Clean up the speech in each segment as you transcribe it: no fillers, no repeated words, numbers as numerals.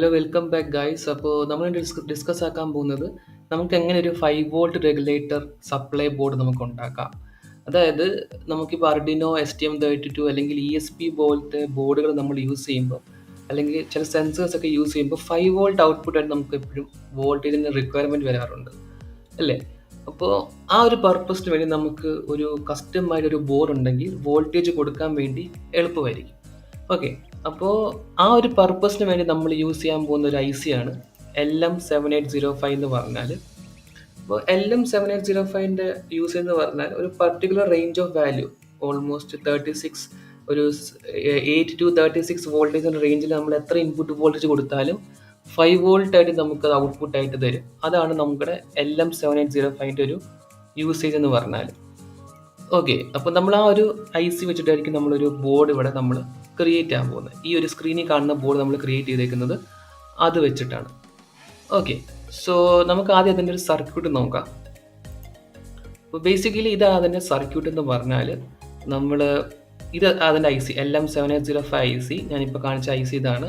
Hello welcome back guys. അപ്പോൾ നമ്മൾ discuss ആക്കാൻ പോകുന്നത് നമുക്ക് എങ്ങനെ ഒരു 5 വോൾട്ട് റെഗുലേറ്റർ സപ്ലൈ ബോർഡ് നമുക്ക് ഉണ്ടാക്കാം. അതായത് നമുക്കിപ്പോൾ അർഡിനോ STM32 അല്ലെങ്കിൽ ESP പോലത്തെ ബോർഡുകൾ നമ്മൾ യൂസ് ചെയ്യുമ്പോൾ അല്ലെങ്കിൽ ചില സെൻസേഴ്സ് ഒക്കെ യൂസ് ചെയ്യുമ്പോൾ 5 വോൾട്ട് ഔട്ട്പുട്ടായിട്ട് നമുക്ക് എപ്പോഴും വോൾട്ടേജിന് റിക്വയർമെൻറ്റ് വരാറുണ്ട് അല്ലേ. അപ്പോൾ ആ ഒരു പർപ്പസിന് വേണ്ടി നമുക്ക് ഒരു കസ്റ്റമായിട്ട് ഒരു ബോർഡ് ഉണ്ടെങ്കിൽ വോൾട്ടേജ് കൊടുക്കാൻ വേണ്ടി എളുപ്പമായിരിക്കും. ഓക്കെ, അപ്പോൾ ആ ഒരു പർപ്പസിന് വേണ്ടി നമ്മൾ യൂസ് ചെയ്യാൻ പോകുന്ന ഒരു IC ആണ് LM7805 എന്ന് പറഞ്ഞാൽ. അപ്പോൾ LM7805ൻ്റെ യൂസ് എന്ന് പറഞ്ഞാൽ ഒരു particular range of value almost 36 ഒരു 8 to 36 വോൾട്ടേജ് റേഞ്ചിൽ നമ്മൾ എത്ര ഇൻപുട്ട് വോൾട്ടേജ് കൊടുത്താലും 5 വോൾട്ടായിട്ട് നമുക്കത് ഔട്ട്പുട്ടായിട്ട് തരും. അതാണ് നമ്മുടെ LM7805ൻ്റെ ഒരു യൂസേജ് എന്ന് പറഞ്ഞാൽ. ഓക്കെ, അപ്പോൾ നമ്മൾ ആ ഒരു IC വെച്ചിട്ടായിരിക്കും നമ്മളൊരു ബോർഡ് ഇവിടെ നമ്മൾ ക്രിയേറ്റ് ചെയ്യാൻ പോകുന്നത്. ഈ ഒരു സ്ക്രീനിൽ കാണുന്ന ബോർഡ് നമ്മൾ ക്രിയേറ്റ് ചെയ്തേക്കുന്നത് അത് വെച്ചിട്ടാണ്. ഓക്കെ, സോ നമുക്ക് ആദ്യം അതിൻ്റെ ഒരു സർക്യൂട്ട് നോക്കാം. അപ്പോൾ ബേസിക്കലി ഇതാണ് അതിൻ്റെ സർക്യൂട്ട് എന്ന് പറഞ്ഞാൽ ഇത് അതിൻ്റെ IC LM7805 IC ഞാനിപ്പോൾ കാണിച്ച IC ഇതാണ്.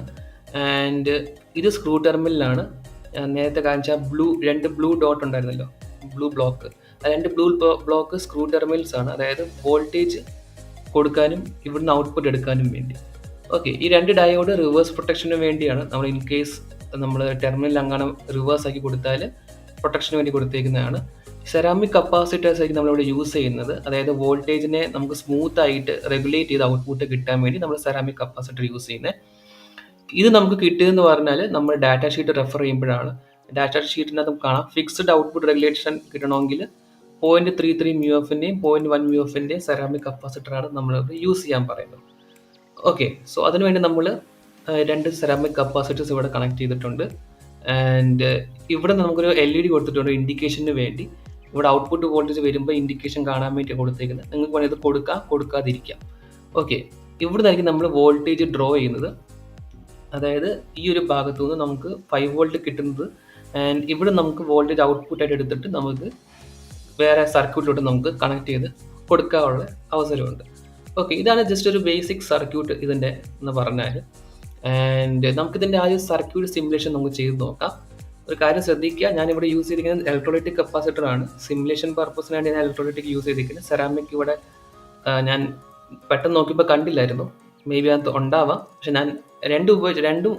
ആൻഡ് ഇത് സ്ക്രൂ ടെർമിനലാണ്. നേരത്തെ കാണിച്ച രണ്ട് ബ്ലൂ ഡോട്ട് ഉണ്ടായിരുന്നല്ലോ, ബ്ലൂ ബ്ലോക്ക്, ആ രണ്ട് ബ്ലൂ ബ്ലോക്ക് സ്ക്രൂ ടെർമിനൽസ് ആണ്. അതായത് വോൾട്ടേജ് കൊടുക്കാനും ഇവിടുന്ന് ഔട്ട്പുട്ട് എടുക്കാനും വേണ്ടി. ഓക്കെ, ഈ രണ്ട് ഡയോഡ് റിവേഴ്സ് പ്രൊട്ടക്ഷന് വേണ്ടിയാണ്. നമ്മൾ ഇൻ കേസ് നമ്മൾ ടെർമിനൽ അങ്ങനെ റിവേഴ്സ് ആക്കി കൊടുത്താൽ പ്രൊട്ടക്ഷന് വേണ്ടി കൊടുത്തേക്കുന്നതാണ്. സെറാമിക് കപ്പാസിറ്റേഴ്സ് ആയിരിക്കും നമ്മളിവിടെ യൂസ് ചെയ്യുന്നത്. അതായത് വോൾട്ടേജിനെ നമുക്ക് സ്മൂത്ത് ആയിട്ട് റെഗുലേറ്റ് ചെയ്ത് ഔട്ട്പുട്ട് കിട്ടാൻ വേണ്ടി നമ്മൾ സെറാമിക് കപ്പാസിറ്റർ യൂസ് ചെയ്യുന്നത്. ഇത് നമുക്ക് കിട്ടിയതെന്ന് പറഞ്ഞാൽ നമ്മൾ ഡാറ്റ ഷീറ്റ് റെഫർ ചെയ്യുമ്പോഴാണ്. ഡാറ്റ ഷീറ്റിനകത്ത് നമുക്ക് കാണാം ഫിക്സ്ഡ് ഔട്ട്പുട്ട് റെഗുലേഷൻ കിട്ടണമെങ്കിൽ 0.33 μFൻ്റെയും 0.1 μFൻ്റെയും സെറാമിക് കപ്പാസിറ്ററാണ് നമ്മൾ യൂസ് ചെയ്യാൻ പറയുന്നത്. ഓക്കെ, സോ അതിനുവേണ്ടി നമ്മൾ രണ്ട് സെറാമിക് കപ്പാസിറ്റേഴ്സ് ഇവിടെ കണക്ട് ചെയ്തിട്ടുണ്ട്. ആൻഡ് ഇവിടെ നമുക്കൊരു LED കൊടുത്തിട്ടുണ്ട് ഇൻഡിക്കേഷന് വേണ്ടി. ഇവിടെ ഔട്ട്പുട്ട് വോൾട്ടേജ് വരുമ്പോൾ ഇൻഡിക്കേഷൻ കാണാൻ വേണ്ടി കൊടുത്തേക്കുന്നത്. നിങ്ങൾക്ക് വേണമെങ്കിൽ ഇത് കൊടുക്കാതിരിക്കാം. ഓക്കെ, ഇവിടെ നിന്നായിരിക്കും നമ്മൾ വോൾട്ടേജ് ഡ്രോ ചെയ്യുന്നത്. അതായത് ഈ ഒരു ഭാഗത്തു നിന്ന് നമുക്ക് 5 വോൾട്ട് കിട്ടുന്നത്. ആൻഡ് ഇവിടെ നമുക്ക് വോൾട്ടേജ് ഔട്ട്പുട്ടായിട്ട് എടുത്തിട്ട് നമുക്ക് വേറെ സർക്യൂട്ടിലോട്ട് നമുക്ക് കണക്ട് ചെയ്ത് കൊടുക്കാനുള്ള അവസരമുണ്ട്. ഓക്കെ, ഇതാണ് ജസ്റ്റ് ഒരു ബേസിക് സർക്യൂട്ട് ഇതിൻ്റെ എന്ന് പറഞ്ഞാൽ. ആൻഡ് നമുക്കിതിൻ്റെ ആ ഒരു സർക്യൂട്ട് സിമുലേഷൻ നമുക്ക് ചെയ്ത് നോക്കാം. ഒരു കാര്യം ശ്രദ്ധിക്കുക, ഞാനിവിടെ യൂസ് ചെയ്തിരിക്കുന്നത് ഇലക്ട്രോലൈറ്റിക് കപ്പാസിറ്റർ ആണ്. സിമുലേഷൻ പർപ്പസിനാണ് ഞാൻ ഇലക്ട്രോലൈറ്റിക് യൂസ് ചെയ്തിരിക്കുന്നത്. സെറാമിക് ഇവിടെ ഞാൻ പെട്ടെന്ന് നോക്കിയപ്പോൾ കണ്ടില്ലായിരുന്നു. മേ ബി അത് ഉണ്ടാവാം, പക്ഷെ ഞാൻ രണ്ടും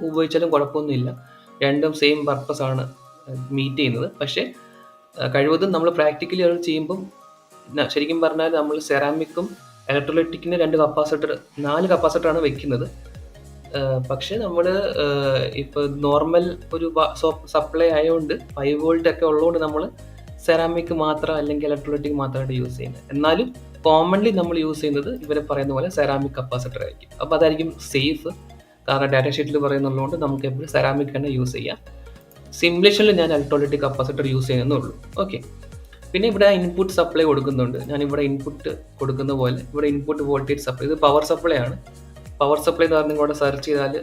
ഉപയോഗിച്ചാലും കുഴപ്പമൊന്നുമില്ല. രണ്ടും സെയിം പർപ്പസ് ആണ് മീറ്റ് ചെയ്യുന്നത്. പക്ഷേ കഴിവതും നമ്മൾ പ്രാക്ടിക്കലി അത് ചെയ്യുമ്പം ശരിക്കും പറഞ്ഞാൽ നമ്മൾ സെറാമിക്കും ഇലക്ട്രോലൈറ്റിക്കിന് 4 കപ്പാസിറ്ററാണ് വെക്കുന്നത്. പക്ഷേ നമ്മൾ ഇപ്പോൾ നോർമൽ ഒരു സപ്ലൈ ആയതുകൊണ്ട് 5 വോൾട്ട് ഒക്കെ ഉള്ളതുകൊണ്ട് നമ്മൾ സെറാമിക് മാത്രം അല്ലെങ്കിൽ ഇലക്ട്രോലൈറ്റിക് മാത്രമായിട്ട് യൂസ് ചെയ്യുന്നത്. എന്നാലും കോമൺലി നമ്മൾ യൂസ് ചെയ്യുന്നത് ഇവരെ പറയുന്ന പോലെ സെറാമിക് കപ്പാസിറ്റർ ആയിരിക്കും. അപ്പോൾ അതായിരിക്കും സേഫ്. കാരണം ഡാറ്റ ഷീറ്റിൽ പറയുന്നുള്ളതുകൊണ്ട് നമുക്ക് എപ്പോഴും സെറാമിക് തന്നെ യൂസ് ചെയ്യാം. സിമുലേഷനിൽ ഞാൻ ഇലക്ട്രോലൈറ്റിക് കപ്പാസിറ്റർ യൂസ് ചെയ്യുന്നേ ഉള്ളൂ. ഓക്കെ, പിന്നെ ഇവിടെ ഇൻപുട്ട് സപ്ലൈ കൊടുക്കുന്നുണ്ട്. ഞാനിവിടെ ഇൻപുട്ട് കൊടുക്കുന്ന പോലെ ഇവിടെ ഇൻപുട്ട് വോൾട്ടേജ് സപ്ലൈ, ഇത് പവർ സപ്ലൈ ആണ്. പവർ സപ്ലൈ എന്ന് പറഞ്ഞാൽ ഇവിടെ സെർച്ച് ചെയ്താൽ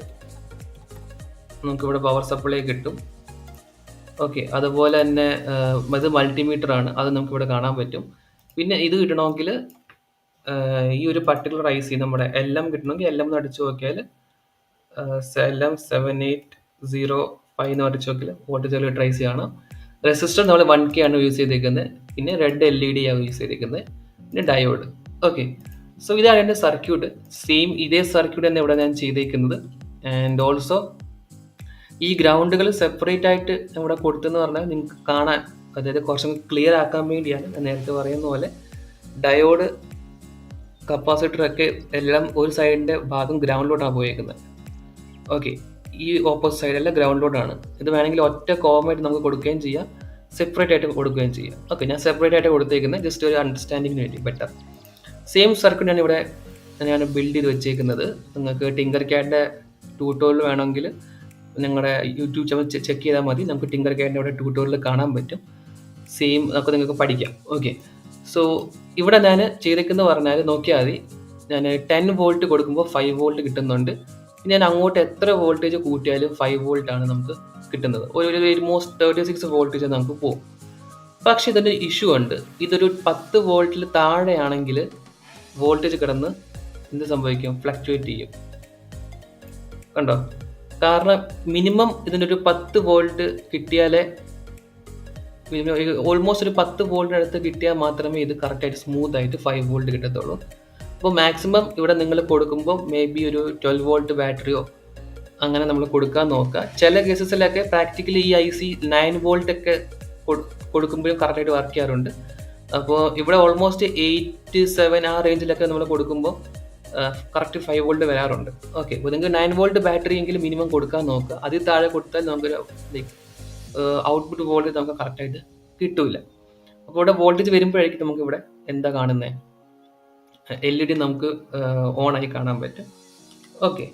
നമുക്കിവിടെ പവർ സപ്ലൈ കിട്ടും. ഓക്കെ, അതുപോലെ തന്നെ ഇത് മൾട്ടിമീറ്റർ ആണ്, അത് നമുക്കിവിടെ കാണാൻ പറ്റും. പിന്നെ ഇത് കിട്ടണമെങ്കിൽ ഈ ഒരു പർട്ടിക്കുലർ IC നമ്മുടെ LM കിട്ടണമെങ്കിൽ LM എന്ന് അടിച്ചു നോക്കിയാൽ LM7805 എന്ന് അടിച്ചു നോക്കിയാൽ വോൾട്ടേജ് റെഗുലേറ്റർ IC ആണ്. റെസിസ്റ്റർ നമ്മൾ 1K ആണ് യൂസ് ചെയ്തിരിക്കുന്നത്. പിന്നെ റെഡ് LED ആണ് യൂസ് ചെയ്തിരിക്കുന്നത്. പിന്നെ ഡയോഡ്. ഓക്കെ, സോ ഇതാണ് എൻ്റെ സർക്യൂട്ട്. സെയിം ഇതേ സർക്യൂട്ട് തന്നെ ഇവിടെ ഞാൻ ചെയ്തേക്കുന്നത്. ആൻഡ് ഓൾസോ ഈ ഗ്രൗണ്ടുകൾ സെപ്പറേറ്റ് ആയിട്ട് ഇവിടെ കൊടുത്തെന്ന് പറഞ്ഞാൽ നിങ്ങൾക്ക് കാണാൻ, അതായത് കുറച്ചും ക്ലിയർ ആക്കാൻ വേണ്ടിയാണ്. ഞാൻ നേരത്തെ പറയുന്ന പോലെ ഡയോഡ് കപ്പാസിറ്ററൊക്കെ എല്ലാം ഒരു സൈഡിൻ്റെ ഭാഗം ഗ്രൗണ്ടിലോട്ടാണ് പോയേക്കുന്നത്. ഓക്കെ, ഈ ഓപ്പോസിറ്റ് സൈഡെല്ലാം ഗ്രൗണ്ടിലോട്ടാണ്. ഇത് വേണമെങ്കിൽ ഒറ്റ കോമായിട്ട് നമുക്ക് കൊടുക്കുകയും ചെയ്യാം, സെപ്പറേറ്റ് ആയിട്ട് കൊടുക്കുകയും ചെയ്യാം. ഓക്കെ, ഞാൻ സെപ്പറേറ്റ് ആയിട്ട് കൊടുത്തേക്കുന്നത് ജസ്റ്റ് ഒരു അണ്ടർസ്റ്റാൻഡിങ്ങിന് വേണ്ടി ബെറ്റർ. സെയിം സർക്യൂട്ട് ഞാൻ ബിൽഡ് ചെയ്ത് വെച്ചേക്കുന്നത്. നിങ്ങൾക്ക് ടിങ്കർക്യാഡിൻ്റെ ട്യൂട്ടോറിയൽ വേണമെങ്കിൽ നിങ്ങളുടെ യൂട്യൂബ് ചാനൽ ചെക്ക് ചെയ്താൽ മതി. നമുക്ക് ടിങ്കർക്യാഡിൻ്റെ ഇവിടെ ട്യൂട്ടോറിയൽ കാണാൻ പറ്റും. സെയിം നമുക്ക് നിങ്ങൾക്ക് പഠിക്കാം. ഓക്കെ, സോ ഇവിടെ ഞാൻ ചെയ്തേക്കുന്നത് പറഞ്ഞാൽ നോക്കിയാൽ മതി. ഞാൻ 10 വോൾട്ട് കൊടുക്കുമ്പോൾ 5 വോൾട്ട് കിട്ടുന്നുണ്ട്. ഞാൻ അങ്ങോട്ട് എത്ര വോൾട്ടേജ് കൂട്ടിയാലും 5 വോൾട്ടാണ് നമുക്ക് കിട്ടുന്നത്. ഒരു ഓൾമോസ്റ്റ് 36 വോൾട്ടേജ് നമുക്ക് പോകും. പക്ഷെ ഇതിൻ്റെ ഇഷ്യൂ ഉണ്ട്. ഇതൊരു 10 വോൾട്ടിൽ താഴെയാണെങ്കിൽ വോൾട്ടേജ് കിടന്ന് എന്ത് സംഭവിക്കും? ഫ്ലക്ച്വേറ്റ് ചെയ്യും. കണ്ടോ, കാരണം മിനിമം ഇതിൻ്റെ ഒരു 10 വോൾട്ട് കിട്ടിയാലേ, ഓൾമോസ്റ്റ് ഒരു 10 വോൾട്ടിനടുത്ത് കിട്ടിയാൽ മാത്രമേ ഇത് കറക്റ്റായിട്ട് സ്മൂത്ത് ആയിട്ട് 5 വോൾട്ട് കിട്ടത്തുള്ളൂ. അപ്പോൾ മാക്സിമം ഇവിടെ നിങ്ങൾ കൊടുക്കുമ്പോൾ മേ ബി ഒരു 12 വോൾട്ട് ബാറ്ററിയോ അങ്ങനെ നമ്മൾ കൊടുക്കാൻ നോക്കുക. ചില കേസസിലൊക്കെ പ്രാക്ടിക്കലി ഈ IC 9 വോൾട്ട് ഒക്കെ കൊടുക്കുമ്പോഴും കറക്റ്റായിട്ട് വർക്ക് ചെയ്യാറുണ്ട്. അപ്പോൾ ഇവിടെ ഓൾമോസ്റ്റ് 8, 7 ആ റേഞ്ചിലൊക്കെ നമ്മൾ കൊടുക്കുമ്പോൾ കറക്റ്റ് 5 വോൾട്ട് വരാറുണ്ട്. ഓക്കെ, അപ്പോൾ നിങ്ങൾക്ക് 9 വോൾട്ട് ബാറ്ററി എങ്കിലും മിനിമം കൊടുക്കാൻ നോക്കുക. അതിൽ താഴെ കൊടുത്താൽ നമുക്കൊരു ഔട്ട്പുട്ട് വോൾട്ടേജ് നമുക്ക് കറക്റ്റായിട്ട് കിട്ടില്ല. അപ്പോൾ ഇവിടെ വോൾട്ടേജ് വരുമ്പോഴേക്കും നമുക്ക് ഇവിടെ എന്താ കാണുന്നത്, LED നമുക്ക് ഓൺ ആയി കാണാൻ പറ്റും. ഓക്കെ,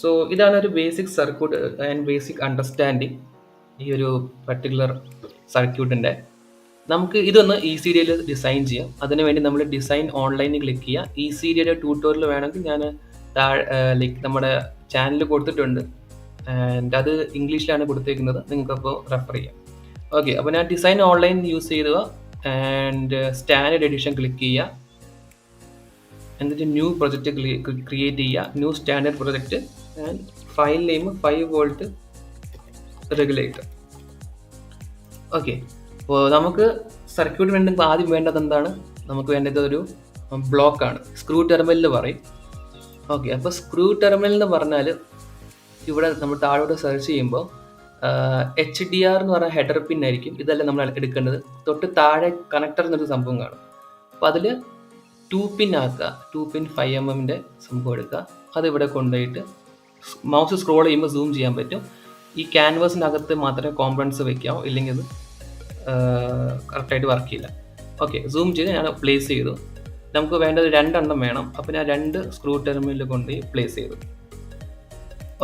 സോ ഇതാണ് ഒരു basic circuit and basic understanding ഈ ഒരു പർട്ടിക്കുലർ സർക്യൂട്ടിൻ്റെ. നമുക്ക് ഇതൊന്ന് ECDയിൽ ഡിസൈൻ ചെയ്യാം. അതിനുവേണ്ടി നമ്മൾ ഡിസൈൻ ഓൺലൈനിൽ ക്ലിക്ക് ചെയ്യുക. ECDയുടെ ട്യൂട്ടോറിയൽ വേണമെങ്കിൽ ഞാൻ നമ്മുടെ ചാനലിൽ കൊടുത്തിട്ടുണ്ട്. ആൻഡ് അത് ഇംഗ്ലീഷിലാണ് കൊടുത്തേക്കുന്നത്, നിങ്ങൾക്കപ്പോൾ റെഫർ ചെയ്യാം. ഓക്കെ, അപ്പോൾ ഞാൻ ഡിസൈൻ ഓൺലൈൻ യൂസ് ചെയ്തുക ആൻഡ് സ്റ്റാൻഡേർഡ് എഡിഷൻ ക്ലിക്ക് ചെയ്യുക. എന്നിട്ട് ന്യൂ പ്രൊജക്റ്റ് ക്രിയേറ്റ് ചെയ്യുക, new standard project and file name 5 volt regulator. Okay, അപ്പോൾ നമുക്ക് സർക്യൂട്ട് വേണ്ടി ആദ്യം വേണ്ടത് എന്താണ്, നമുക്ക് വേണ്ടത് ഒരു ബ്ലോക്കാണ്, സ്ക്രൂ ടെർമിനൽ പറയും. ഓക്കെ, അപ്പോൾ സ്ക്രൂ ടെർമിനൽ എന്ന് പറഞ്ഞാൽ ഇവിടെ നമ്മൾ താഴോട്ട് സെർച്ച് ചെയ്യുമ്പോൾ HDR എന്ന് പറഞ്ഞാൽ ഹെഡർ പിൻ ആയിരിക്കും. ഇതെല്ലാം നമ്മൾ എടുക്കേണ്ടത്. തൊട്ട് താഴെ കണക്ടർ എന്നൊരു സംഭവം കാണും. അപ്പോൾ അതിൽ 2 പിൻ ആക്കുക, 2 പിൻ 5mm സംഭവം എടുക്കുക. അതിവിടെ കൊണ്ടുപോയിട്ട് മൗസ് സ്ക്രോൾ ചെയ്യുമ്പോൾ സൂം ചെയ്യാൻ പറ്റും. ഈ ക്യാൻവാസിനകത്ത് മാത്രമേ കോമ്പണൻസ് വെക്കാവൂ, ഇല്ലെങ്കിൽ അത് കറക്റ്റായിട്ട് വർക്ക് ചെയ്യില്ല. ഓക്കെ, സൂം ചെയ്ത് ഞാൻ പ്ലേസ് ചെയ്തു. നമുക്ക് വേണ്ടത് 2 എണ്ണം വേണം. അപ്പോൾ ഞാൻ 2 സ്ക്രൂ ടെർമിനൽ കൊണ്ട് പ്ലേസ് ചെയ്തു.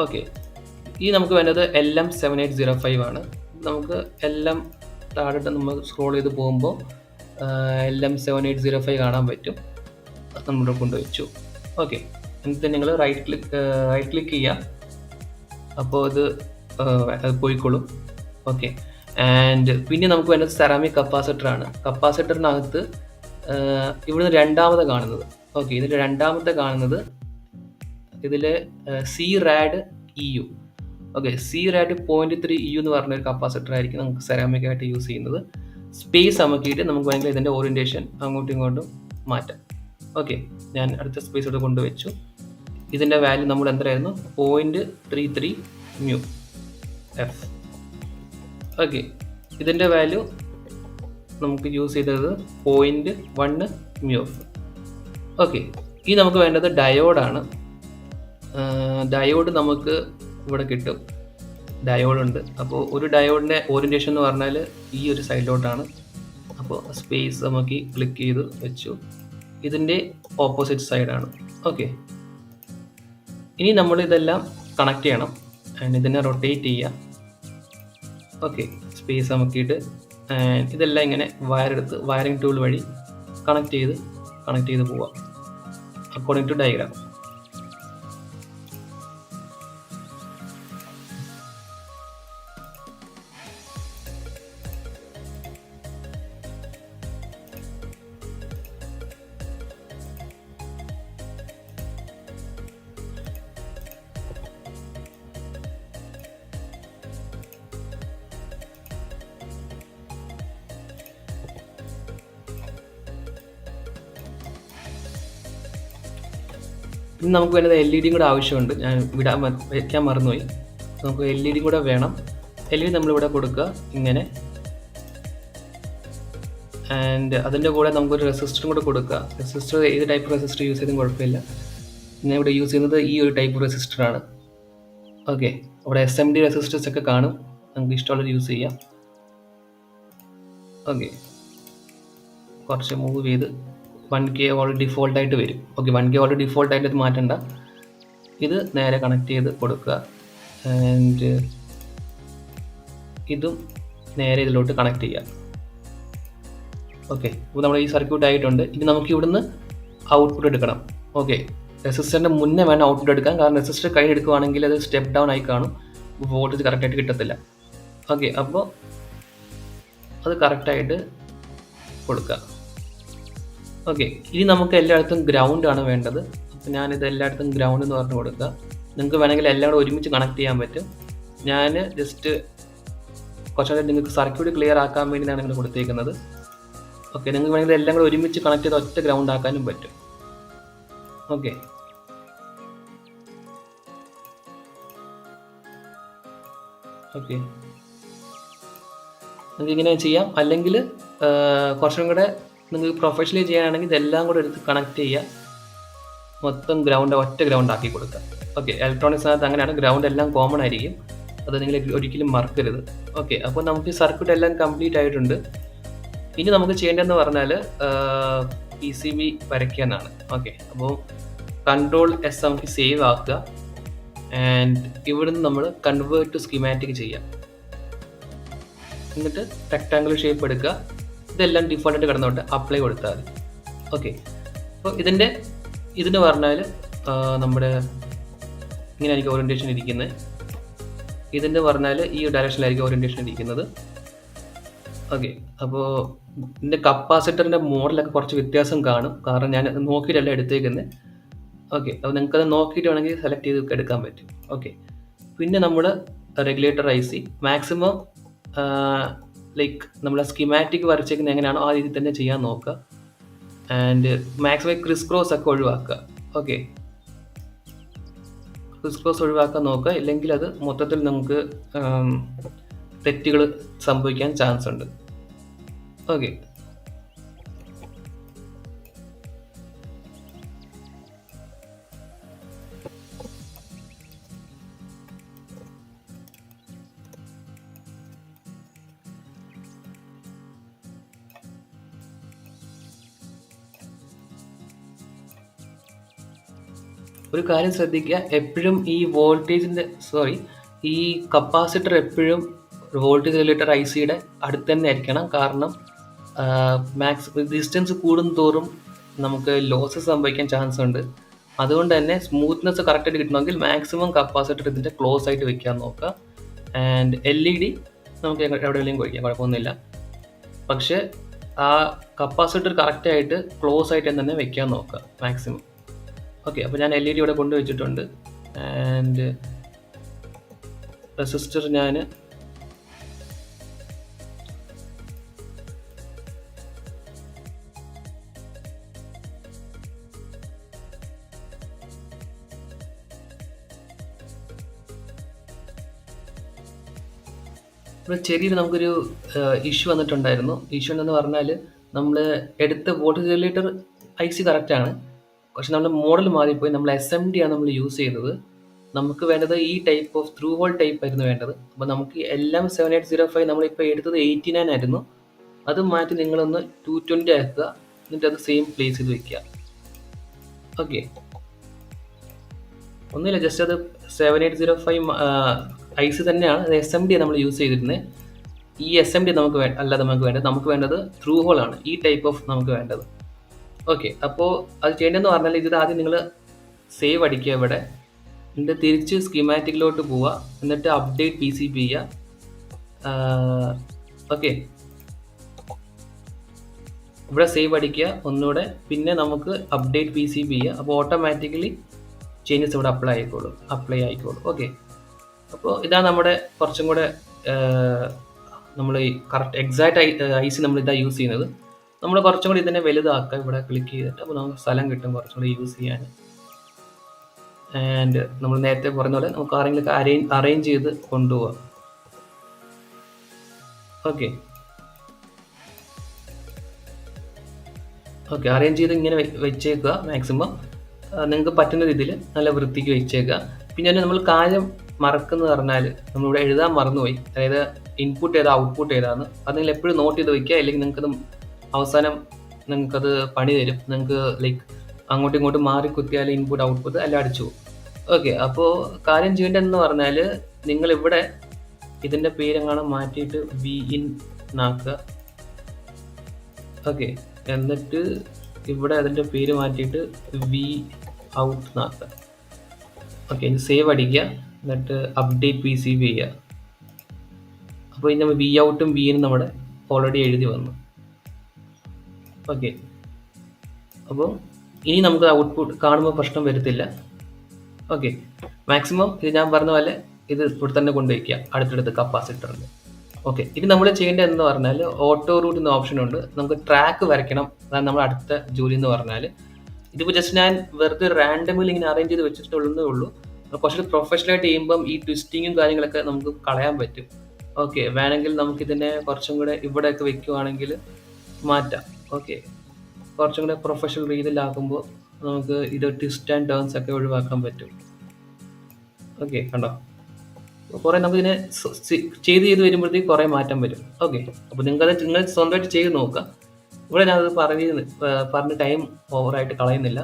ഓക്കെ, ഈ നമുക്ക് വേണ്ടത് LM7805 ആണ്. നമുക്ക് LM താഴോട്ട് നമ്മൾ സ്ക്രോൾ ചെയ്ത് പോകുമ്പോൾ LM7805 കാണാൻ പറ്റും. നമ്മൾ കൊണ്ടുവച്ചു. ഓക്കെ, എന്നിട്ട് നിങ്ങൾ റൈറ്റ് ക്ലിക്ക് ചെയ്യുക. അപ്പോൾ അത് പോയിക്കോളും. ഓക്കെ, ആൻഡ് പിന്നെ നമുക്ക് വേണ്ടത് സെറാമിക് കപ്പാസിറ്ററാണ്. കപ്പാസിറ്ററിനകത്ത് ഇവിടുന്ന് രണ്ടാമത്തെ കാണുന്നത്. ഓക്കെ, ഇതിൽ രണ്ടാമത്തെ കാണുന്നത് ഇതിൽ CRAD EU. Okay, CRAD 0.3 EU എന്ന് പറഞ്ഞൊരു കപ്പാസിറ്റർ ആയിരിക്കും നമുക്ക് സെറാമിക് ആയിട്ട് യൂസ് ചെയ്യുന്നത്. സ്പേസ് അമക്കിയിട്ട് നമുക്ക് വേണമെങ്കിൽ ഇതിൻ്റെ ഓറിയൻറ്റേഷൻ അങ്ങോട്ടും ഇങ്ങോട്ടും മാറ്റാം. ഓക്കെ, ഞാൻ അടുത്ത സ്പേസോട് കൊണ്ടുവച്ചു. ഇതിൻ്റെ വാല്യൂ നമ്മൾ എന്തായിരുന്നു, 0.33 μF. ഓക്കെ, ഇതിൻ്റെ വാല്യൂ നമുക്ക് യൂസ് ചെയ്തത് 0.1 μF. ഓക്കെ, ഈ നമുക്ക് വേണ്ടത് ഡയോഡാണ്. ഡയോഡ് നമുക്ക് ഇവിടെ കിട്ടും, ഡയോഡുണ്ട്. അപ്പോൾ ഒരു ഡയോഡിൻ്റെ ഓറിയൻറ്റേഷൻ എന്ന് പറഞ്ഞാൽ ഈ ഒരു സൈഡിലോട്ടാണ്. അപ്പോൾ സ്പേസ് നമുക്ക് ക്ലിക്ക് ചെയ്ത് വെച്ചു. ഇതിൻ്റെ ഓപ്പോസിറ്റ് സൈഡാണ്. ഓക്കെ, ഇനി നമ്മൾ ഇതെല്ലാം കണക്ട് ചെയ്യണം. ആൻഡ് ഇതിനെ റൊട്ടേറ്റ് ചെയ്യുക. ഓക്കെ, സ്പേസ് അമക്കിയിട്ട് ഇതെല്ലാം ഇങ്ങനെ വയറെടുത്ത് വയറിംഗ് ടൂൾ വഴി കണക്ട് ചെയ്ത് പോവാം അക്കോർഡിംഗ് ടു ഡയഗ്രാം. ഇനി നമുക്ക് വേണ്ടത് LED കൂടെ ആവശ്യമുണ്ട്. ഞാൻ വയ്ക്കാൻ മറന്നുപോയി. നമുക്ക് LED കൂടെ വേണം. LED നമ്മളിവിടെ കൊടുക്കുക ഇങ്ങനെ. ആൻഡ് അതിൻ്റെ കൂടെ നമുക്കൊരു റെസിസ്റ്ററും കൂടെ കൊടുക്കുക. റെസിസ്റ്റർ ഏത് ടൈപ്പ് റെസിസ്റ്റർ യൂസ് ചെയ്തും കുഴപ്പമില്ല. ഞാൻ ഇവിടെ യൂസ് ചെയ്യുന്നത് ഈ ഒരു ടൈപ്പ് റെസിസ്റ്ററാണ്. ഓക്കെ, അവിടെ SMD റെസിസ്റ്റേഴ്സ് ഒക്കെ കാണും, നമുക്ക് ഇഷ്ടമുള്ളത് യൂസ് ചെയ്യാം. ഓക്കെ, കുറച്ച് മൂവ് ചെയ്ത് 1K ഓൾറെഡി ഡിഫോൾട്ടായിട്ട് വരും. ഓക്കെ, 1K ഓൾറെഡി ഡിഫോൾട്ടായിട്ട് ഇത് മാറ്റണ്ട. ഇത് നേരെ കണക്ട് ചെയ്ത് കൊടുക്കുക. ആൻഡ് ഇതും നേരെ ഇതിലോട്ട് കണക്ട് ചെയ്യുക. ഓക്കെ, ഇപ്പോൾ നമ്മൾ ഈ സർക്യൂട്ട് ആയിട്ടുണ്ട്. ഇനി നമുക്ക് ഇവിടുന്ന് ഔട്ട്പുട്ട് എടുക്കണം. ഓക്കെ, റെസിസ്റ്ററിൻ്റെ മുന്നേ വേണം ഔട്ട്പുട്ട് എടുക്കാൻ. കാരണം റെസിസ്റ്റർ കൈ എടുക്കുകയാണെങ്കിൽ അത് സ്റ്റെപ്പ് ഡൗൺ ആയി കാണും, വോൾട്ടേജ് കറക്റ്റായിട്ട് കിട്ടത്തില്ല. ഓക്കെ, അപ്പോൾ അത് കറക്റ്റായിട്ട് കൊടുക്കുക. ഓക്കെ, ഇനി നമുക്ക് എല്ലായിടത്തും ഗ്രൗണ്ട് ആണ് വേണ്ടത്. അപ്പോൾ ഞാനിത് എല്ലായിടത്തും ഗ്രൗണ്ട് എന്ന് പറഞ്ഞു കൊടുക്കുക. നിങ്ങൾക്ക് വേണമെങ്കിൽ എല്ലാം കൂടെ ഒരുമിച്ച് കണക്ട് ചെയ്യാൻ പറ്റും. ഞാൻ ജസ്റ്റ് കുറച്ചുകൂടെ നിങ്ങൾക്ക് സർക്യൂട്ട് ക്ലിയർ ആക്കാൻ വേണ്ടിയാണ് നിങ്ങൾ കൊടുത്തേക്കുന്നത്. ഓക്കെ, നിങ്ങൾക്ക് വേണമെങ്കിൽ എല്ലാം കൂടെ ഒരുമിച്ച് കണക്ട് ചെയ്ത് ഒറ്റ ഗ്രൗണ്ട് ആക്കാനും പറ്റും. ഓക്കെ, ഓക്കെ, നിങ്ങൾക്ക് ഇങ്ങനെ ചെയ്യാം. അല്ലെങ്കിൽ കുറച്ചും കൂടെ നിങ്ങൾക്ക് പ്രൊഫഷണലി ചെയ്യുകയാണെങ്കിൽ ഇതെല്ലാം കൂടെ എടുത്ത് കണക്ട് ചെയ്യുക, മൊത്തം ഒറ്റ ഗ്രൗണ്ട് ആക്കി കൊടുക്കുക. ഓക്കെ, ഇലക്ട്രോണിക്സിനകത്ത് അങ്ങനെയാണ്, ഗ്രൗണ്ട് എല്ലാം കോമൺ ആയിരിക്കും, അത് നിങ്ങൾ ഒരിക്കലും മറക്കരുത്. ഓക്കെ, അപ്പോൾ നമുക്ക് സർക്യൂട്ട് എല്ലാം കംപ്ലീറ്റ് ആയിട്ടുണ്ട്. ഇനി നമുക്ക് ചെയ്യേണ്ടതെന്ന് പറഞ്ഞാൽ PCB വരയ്ക്കാനാണ്. ഓക്കെ, അപ്പോൾ Ctrl+S നമുക്ക് സേവ് ആക്കുക. ആൻഡ് ഇവിടുന്ന് നമ്മൾ കൺവേർട്ട് ടു സ്കീമാറ്റിക് ചെയ്യാം. എന്നിട്ട് റെക്ടാങ്കിൾ ഷേപ്പ് എടുക്കുക. ഇതെല്ലാം ഡിഫോൾട്ടായിട്ട് കിടന്നോട്ട് അപ്ലൈ കൊടുത്താൽ മതി. ഓക്കെ, അപ്പോൾ ഇതിന് പറഞ്ഞാൽ നമ്മുടെ ഇങ്ങനെ ആയിരിക്കും ഓറിയൻറ്റേഷൻ ഇരിക്കുന്നത്. ഇതിൻ്റെ പറഞ്ഞാൽ ഈ ഡയറക്ഷനിലായിരിക്കും ഓറിയൻറ്റേഷൻ ഇരിക്കുന്നത്. ഓക്കെ, അപ്പോൾ ഇതിൻ്റെ കപ്പാസിറ്ററിൻ്റെ മോഡലൊക്കെ കുറച്ച് വ്യത്യാസം കാണും, കാരണം ഞാൻ നോക്കിയിട്ടല്ല എടുത്തേക്കുന്നത്. ഓക്കെ, അപ്പോൾ നിങ്ങൾക്കത് നോക്കിയിട്ട് വേണമെങ്കിൽ സെലക്ട് ചെയ്ത് എടുക്കാൻ പറ്റും. ഓക്കെ, പിന്നെ നമ്മൾ റെഗുലേറ്റർ IC മാക്സിമം ലൈക്ക് നമ്മൾ സ്കീമാറ്റിക് വരച്ചേക്കുന്നത് എങ്ങനെയാണോ ആ രീതിയിൽ തന്നെ ചെയ്യാൻ നോക്കുക. ആൻഡ് മാക്സിമം ക്രിസ് ക്രോസ് ഒക്കെ ഒഴിവാക്കുക. ഓക്കെ, ക്രിസ് ക്രോസ് ഒഴിവാക്കാൻ നോക്കുക, ഇല്ലെങ്കിൽ അത് മൊത്തത്തിൽ നമുക്ക് തെറ്റുകൾ സംഭവിക്കാൻ ചാൻസ് ഉണ്ട്. ഓക്കെ, ഒരു കാര്യം ശ്രദ്ധിക്കുക, എപ്പോഴും ഈ കപ്പാസിറ്റർ എപ്പോഴും വോൾട്ടേജ് റെഗുലേറ്റർ ICയുടെ അടുത്ത് തന്നെ ആയിരിക്കണം. കാരണം ഡിസ്റ്റൻസ് കൂടും തോറും നമുക്ക് ലോസസ് സംഭവിക്കാൻ ചാൻസ് ഉണ്ട്. അതുകൊണ്ട് തന്നെ സ്മൂത്ത്നെസ് കറക്റ്റായിട്ട് കിട്ടണമെങ്കിൽ മാക്സിമം കപ്പാസിറ്റർ ഇതിൻ്റെ ക്ലോസ് ആയിട്ട് വെക്കാൻ നോക്കുക. ആൻഡ് LED നമുക്ക് എവിടെയെങ്കിലും കഴിക്കാം, കുഴപ്പമൊന്നുമില്ല. പക്ഷേ ആ കപ്പാസിറ്റർ കറക്റ്റായിട്ട് ക്ലോസ് ആയിട്ട് തന്നെ വെക്കാൻ നോക്കുക മാക്സിമം. ഓക്കെ, അപ്പോൾ ഞാൻ LED ഇവിടെ കൊണ്ടുവച്ചിട്ടുണ്ട്. ആൻഡ് റെസിസ്റ്റർ ഞാൻ ഇവിടെ ചെറിയൊരു നമുക്കൊരു ഇഷ്യൂ വന്നിട്ടുണ്ടായിരുന്നു. ഇഷ്യൂ എന്ന് പറഞ്ഞാൽ നമ്മൾ എടുത്ത വോൾട്ടേജ് റെഗുലേറ്റർ IC കറക്റ്റാണ്, പക്ഷെ നമ്മുടെ മോഡൽ മാറിപ്പോയി. നമ്മൾ SMD ആണ് നമ്മൾ യൂസ് ചെയ്യുന്നത്. നമുക്ക് വേണ്ടത് ഈ type of through hole type ആയിരുന്നു വേണ്ടത്. അപ്പോൾ നമുക്ക് എല്ലാം 7805 നമ്മളിപ്പോൾ എടുത്തത് 89 ആയിരുന്നു. അത് മാറ്റി നിങ്ങളൊന്ന് 220 ആക്കുക, എന്നിട്ട് അത് സെയിം പ്ലേസ് ചെയ്ത് വെക്കുക. ഓക്കെ, ഒന്നുമില്ല, ജസ്റ്റ് അത് 7805 IC തന്നെയാണ്, അത് SMD നമ്മൾ യൂസ് ചെയ്തിരുന്നത്. ഈ SMD നമുക്ക് നമുക്ക് വേണ്ടത് ത്രൂ ഹോൾ ആണ്, ഈ ടൈപ്പ് ഓഫ് നമുക്ക് വേണ്ടത്. ഓക്കെ, അപ്പോൾ അത് ചെയ്യേണ്ടതെന്ന് പറഞ്ഞാൽ ഇത് ആദ്യം നിങ്ങൾ സേവ് അടിക്കുക ഇവിടെ, എന്നിട്ട് തിരിച്ച് സ്കീമാറ്റിക്കിലോട്ട് പോവുക, എന്നിട്ട് അപ്ഡേറ്റ് PCB ചെയ്യുക. ഓക്കെ, ഇവിടെ സേവ് അടിക്കുക ഒന്നുകൂടെ, പിന്നെ നമുക്ക് അപ്ഡേറ്റ് PCB ചെയ്യുക. അപ്പോൾ ഓട്ടോമാറ്റിക്കലി ചേഞ്ചസ് ഇവിടെ അപ്ലൈ ആയിക്കോളും. ഓക്കെ, അപ്പോൾ ഇതാണ് നമ്മുടെ കുറച്ചും കൂടെ നമ്മൾ ഈ കറക്റ്റ് എക്സാക്റ്റ് IC നമ്മൾ ഇതാ യൂസ് ചെയ്യുന്നത്. നമ്മൾ കുറച്ചും കൂടി ഇതിനെ വലുതാക്കുക, ഇവിടെ ക്ലിക്ക് ചെയ്തിട്ട്. അപ്പോൾ നമുക്ക് സ്ഥലം കിട്ടും കുറച്ചും കൂടി യൂസ് ചെയ്യാൻ. ആൻഡ് നമ്മൾ നേരത്തെ പറഞ്ഞ പോലെ നമുക്ക് ആരെങ്കിലും അറേഞ്ച് ചെയ്ത് കൊണ്ടുപോകാം. ഓക്കെ, അറേഞ്ച് ചെയ്ത് ഇങ്ങനെ വെച്ചേക്കുക. മാക്സിമം നിങ്ങൾക്ക് പറ്റുന്ന രീതിയിൽ നല്ല വൃത്തിക്ക് വെച്ചേക്കുക. പിന്നെ നമ്മൾ കാര്യം മറക്കുന്നത് പറഞ്ഞാൽ നമ്മളിവിടെ എഴുതാൻ മറന്നുപോയി, അതായത് ഇൻപുട്ട് ഏതാ ഔട്ട്പുട്ട് ഏതാന്ന്. അത് നിങ്ങൾ എപ്പോഴും നോട്ട് ചെയ്ത് വയ്ക്കുക, അല്ലെങ്കിൽ നിങ്ങൾക്കത് അവസാനം നിങ്ങൾക്കത് പണി തരും. നിങ്ങൾക്ക് ലൈക്ക് അങ്ങോട്ടും ഇങ്ങോട്ടും മാറി കുത്തിയാൽ ഇൻപുട്ട് ഔട്ട്പുട്ട് എല്ലാം അടിച്ചു പോകും. ഓക്കെ, അപ്പോൾ കാര്യം ചെയ്യേണ്ടതെന്ന് പറഞ്ഞാൽ നിങ്ങളിവിടെ ഇതിൻ്റെ പേരെങ്ങാനും മാറ്റിയിട്ട് Vin എന്നാക്കുക. ഓക്കെ, എന്നിട്ട് ഇവിടെ അതിൻ്റെ പേര് മാറ്റിയിട്ട് Vout എന്നാക്കുക. ഓക്കെ, ഇനി സേവ് അടിക്കുക, എന്നിട്ട് അപ്ഡേറ്റ് PCB ചെയ്യുക. അപ്പോൾ ഇനി നമ്മൾ Voutഉം Vin നമ്മുടെ ഓൾറെഡി എഴുതി വന്നു. ഓക്കെ, അപ്പോൾ ഇനി നമുക്ക് ഔട്ട്പുട്ട് കാണുമ്പോൾ പ്രശ്നം വരത്തില്ല. ഓക്കെ, മാക്സിമം ഇത് ഞാൻ പറഞ്ഞ പോലെ ഇത് ഇവിടെ തന്നെ കൊണ്ടുവയ്ക്കുക അടുത്തടുത്ത് കപ്പാസിറ്ററിൽ. ഓക്കെ, ഇനി നമ്മൾ ചെയ്യേണ്ടത് എന്ന് പറഞ്ഞാൽ ഓട്ടോ റൂട്ട് എന്ന ഓപ്ഷൻ ഉണ്ട്. നമുക്ക് ട്രാക്ക് വരയ്ക്കണം, അതാണ് നമ്മുടെ അടുത്ത ജോലി എന്ന് പറഞ്ഞാൽ. ഇതിപ്പോൾ ജസ്റ്റ് ഞാൻ വെറുതെ റാൻഡമിൽ ഇങ്ങനെ അറേഞ്ച് ചെയ്ത് വെച്ചിട്ടുള്ളതേ ഉള്ളൂ. കുറച്ചുകൂടി പ്രൊഫഷണലായിട്ട് ചെയ്യുമ്പം ഈ ട്വിസ്റ്റിങ്ങും കാര്യങ്ങളൊക്കെ നമുക്ക് കളയാൻ പറ്റും. ഓക്കെ, വേണമെങ്കിൽ നമുക്കിതിനെ കുറച്ചും കൂടെ ഇവിടെയൊക്കെ വെക്കുവാണെങ്കിൽ മാറ്റാം. ഓക്കെ, കുറച്ചും കൂടെ പ്രൊഫഷണൽ രീതിയിലാക്കുമ്പോൾ നമുക്ക് ഇത് ട്വിസ്റ്റ് ആൻഡ് ടേൺസ് ഒക്കെ ഒഴിവാക്കാൻ പറ്റും. ഓക്കെ, കണ്ടോ? കുറേ നമുക്കിതിനെ ചെയ്ത് വരുമ്പോഴത്തേക്ക് കുറേ മാറ്റം വരും. ഓക്കെ, അപ്പോൾ നിങ്ങൾ സ്വന്തമായിട്ട് ചെയ്ത് നോക്കുക. ഇവിടെ ഞാനത് പറഞ്ഞ് ടൈം ഓവറായിട്ട് കളയുന്നില്ല.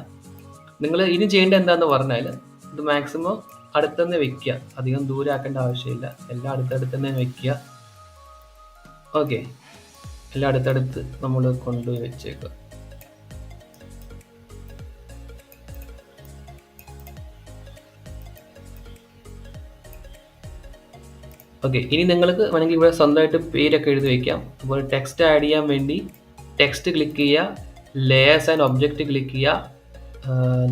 നിങ്ങൾ ഇനി ചെയ്യേണ്ടത് എന്താണെന്ന് പറഞ്ഞാൽ ഇത് മാക്സിമം അടുത്തുതന്നെ വെക്കുക, അധികം ദൂരെ ആക്കേണ്ട ആവശ്യമില്ല. എല്ലാം അടുത്തടുത്ത് തന്നെ വെക്കുക. ഓക്കെ, എല്ലാം അടുത്തടുത്ത് നമ്മൾ കൊണ്ടുപോയി വെച്ചേക്കുക. ഓക്കെ, ഇനി നിങ്ങൾക്ക് വേണമെങ്കിൽ ഇവിടെ സ്വന്തമായിട്ട് പേരൊക്കെ എഴുതി വയ്ക്കാം. അപ്പോൾ ടെക്സ്റ്റ് ആഡ് ചെയ്യാൻ വേണ്ടി ടെക്സ്റ്റ് ക്ലിക്ക് ചെയ്യുക, ലേയേഴ്സ് ആൻഡ് ഒബ്ജക്റ്റ് ക്ലിക്ക് ചെയ്യുക.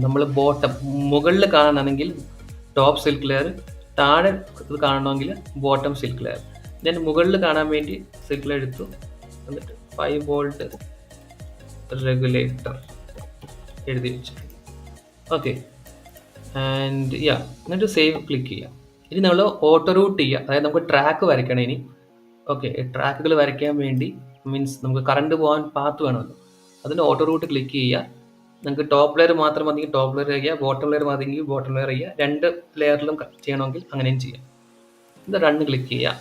നമ്മൾ ബോട്ടം മുകളിൽ കാണണമെങ്കിൽ ടോപ്പ് സിൽക്ക് ലെയർ, താഴെ ഇത് കാണണമെങ്കിൽ ബോട്ടം സിൽക്ക് ലെയർ. ഞാൻ മുകളിൽ കാണാൻ വേണ്ടി സിൽക്ക് ലെയർ എടുത്തു, എന്നിട്ട് 5 വോൾട്ട് റെഗുലേറ്റർ എഴുതി വെച്ചു. ഓക്കെ, ആൻഡ് എന്നിട്ട് സേവ് ക്ലിക്ക് ചെയ്യാം. ഇനി നമ്മൾ ഓട്ടോ റൂട്ട് ചെയ്യുക, അതായത് നമുക്ക് ട്രാക്ക് വരയ്ക്കണം ഇനി. ഓക്കെ, ട്രാക്കുകൾ വരയ്ക്കാൻ വേണ്ടി മീൻസ് നമുക്ക് കറണ്ട് പോകാൻ പാത്ത് വേണമല്ലോ. അതിന് ഓട്ടോ റൂട്ട് ക്ലിക്ക് ചെയ്യുക. നിങ്ങൾക്ക് ടോപ്പ് ലെയർ മാത്രം മതിയെങ്കിൽ ടോപ്പ് ലെയർ ചെയ്യുക, ബോട്ടം ലെയർ മതിയെങ്കിൽ ബോട്ടം ലെയർ ചെയ്യുക. 2 ലെയറിലും ചെയ്യണമെങ്കിൽ അങ്ങനെയും ചെയ്യാം. ഇത് റണ്ണ് ക്ലിക്ക് ചെയ്യുക.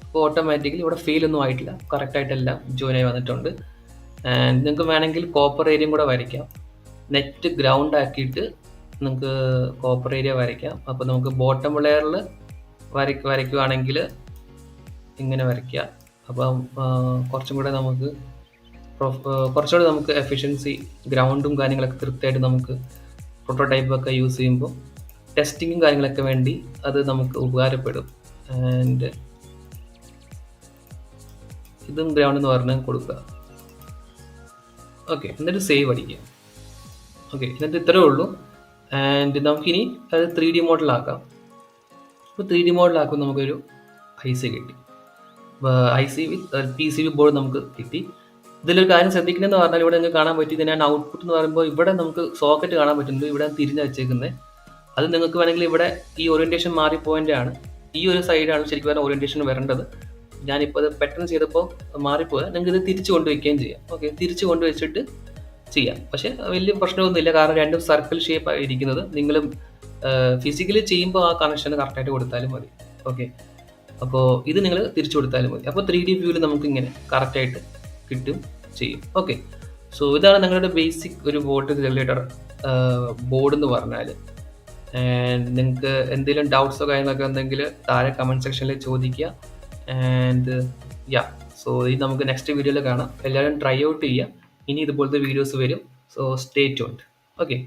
അപ്പോൾ ഓട്ടോമാറ്റിക്കലി ഇവിടെ ഫീൽ ഒന്നും ആയിട്ടില്ല, കറക്റ്റായിട്ടെല്ലാം ജോയിൻ ആയി വന്നിട്ടുണ്ട്. ആൻഡ് നിങ്ങൾക്ക് വേണമെങ്കിൽ കോപ്പർ ഏരിയയും കൂടെ വരയ്ക്കാം. നെറ്റ് ഗ്രൗണ്ട് ആക്കിയിട്ട് നമുക്ക് കോപ്പർ ഏരിയ വരയ്ക്കാം. അപ്പോൾ നമുക്ക് ബോട്ടം ലെയറിൽ വരയ്ക്കുകയാണെങ്കിൽ ഇങ്ങനെ വരയ്ക്കുക. അപ്പം കുറച്ചുകൂടെ നമുക്ക് എഫിഷ്യൻസി, ഗ്രൗണ്ടും കാര്യങ്ങളൊക്കെ കൃത്യമായിട്ട് നമുക്ക് പ്രോട്ടോടൈപ്പൊക്കെ യൂസ് ചെയ്യുമ്പോൾ ടെസ്റ്റിങ്ങും കാര്യങ്ങളൊക്കെ വേണ്ടി അത് നമുക്ക് ഉപകാരപ്പെടും. ആൻഡ് ഇതും ഗ്രൗണ്ട് എന്ന് പറഞ്ഞ് കൊടുക്കുക. ഓക്കെ, എന്നിട്ട് സേവ് അടിക്കുക. ഓക്കെ, എന്നിട്ട് ഇത്രയേ ഉള്ളൂ. ആൻഡ് നമുക്കിനി അത് 3D മോഡലാക്കാം. ഇപ്പോൾ 3D മോഡലാക്കുമ്പോൾ നമുക്കൊരു IC കിട്ടി. IC വിത്ത് PCB ബോർഡ് നമുക്ക് കിട്ടി. ഇതിലൊരു കാര്യം ശ്രദ്ധിക്കണമെന്ന് പറഞ്ഞാൽ ഇവിടെ നിങ്ങൾക്ക് കാണാൻ പറ്റി, ഇതിനാണ് ഔട്ട്പുട്ട് എന്ന് പറയുമ്പോൾ ഇവിടെ നമുക്ക് സോക്കറ്റ് കാണാൻ പറ്റുന്നുണ്ട്. ഇവിടെ തിരിഞ്ഞ് വെച്ചേക്കുന്നത്. അത് നിങ്ങൾക്ക് വേണമെങ്കിൽ ഇവിടെ ഈ ഓറിയൻറ്റേഷൻ മാറിപ്പോയിൻ്റെ ആണ്. ഈ ഒരു സൈഡാണ് ശരിക്കും പറഞ്ഞാൽ ഓറിയൻറ്റേഷൻ വരേണ്ടത്. ഞാനിപ്പോൾ അത് പെട്ടെന്ന് ചെയ്തപ്പോൾ മാറിപ്പോയാൽ നിങ്ങൾക്ക് ഇത് തിരിച്ച് കൊണ്ടുവയ്ക്കുകയും ചെയ്യാം. ഓക്കെ, തിരിച്ച് കൊണ്ടുവച്ചിട്ട് ചെയ്യാം. പക്ഷേ വലിയ പ്രശ്നമൊന്നുമില്ല, കാരണം രണ്ടും സർക്കിൾ ഷേപ്പ് ആയിരിക്കുന്നത്. നിങ്ങൾ ഫിസിക്കലി ചെയ്യുമ്പോൾ ആ കണക്ഷൻ കറക്റ്റായിട്ട് കൊടുത്താലും മതി. ഓക്കെ, അപ്പോൾ ഇത് നിങ്ങൾ തിരിച്ചു കൊടുത്താലും മതി. അപ്പോൾ 3D വ്യൂവിൽ നമുക്ക് ഇങ്ങനെ കറക്റ്റായിട്ട് കിട്ടും ചെയ്യും. ഓക്കെ, സോ ഇതാണ് നിങ്ങളുടെ ബേസിക് ഒരു വോൾട്ടേജ് റെഗുലേറ്റർ ബോർഡ് എന്ന് പറഞ്ഞാൽ. ആൻഡ് നിങ്ങൾക്ക് എന്തെങ്കിലും ഡൗട്ട്സോ കാര്യങ്ങളൊക്കെ ഉണ്ടെങ്കിൽ താഴെ കമൻറ്റ് സെക്ഷനിൽ ചോദിക്കുക. ആൻഡ് സോ ഇത് നമുക്ക് നെക്സ്റ്റ് വീഡിയോയിൽ കാണാം. എല്ലാവരും ട്രൈ ഔട്ട് ചെയ്യുക. ഇനി ഇതുപോലത്തെ വീഡിയോസ് വരും. So stay tuned. ഓക്കെ.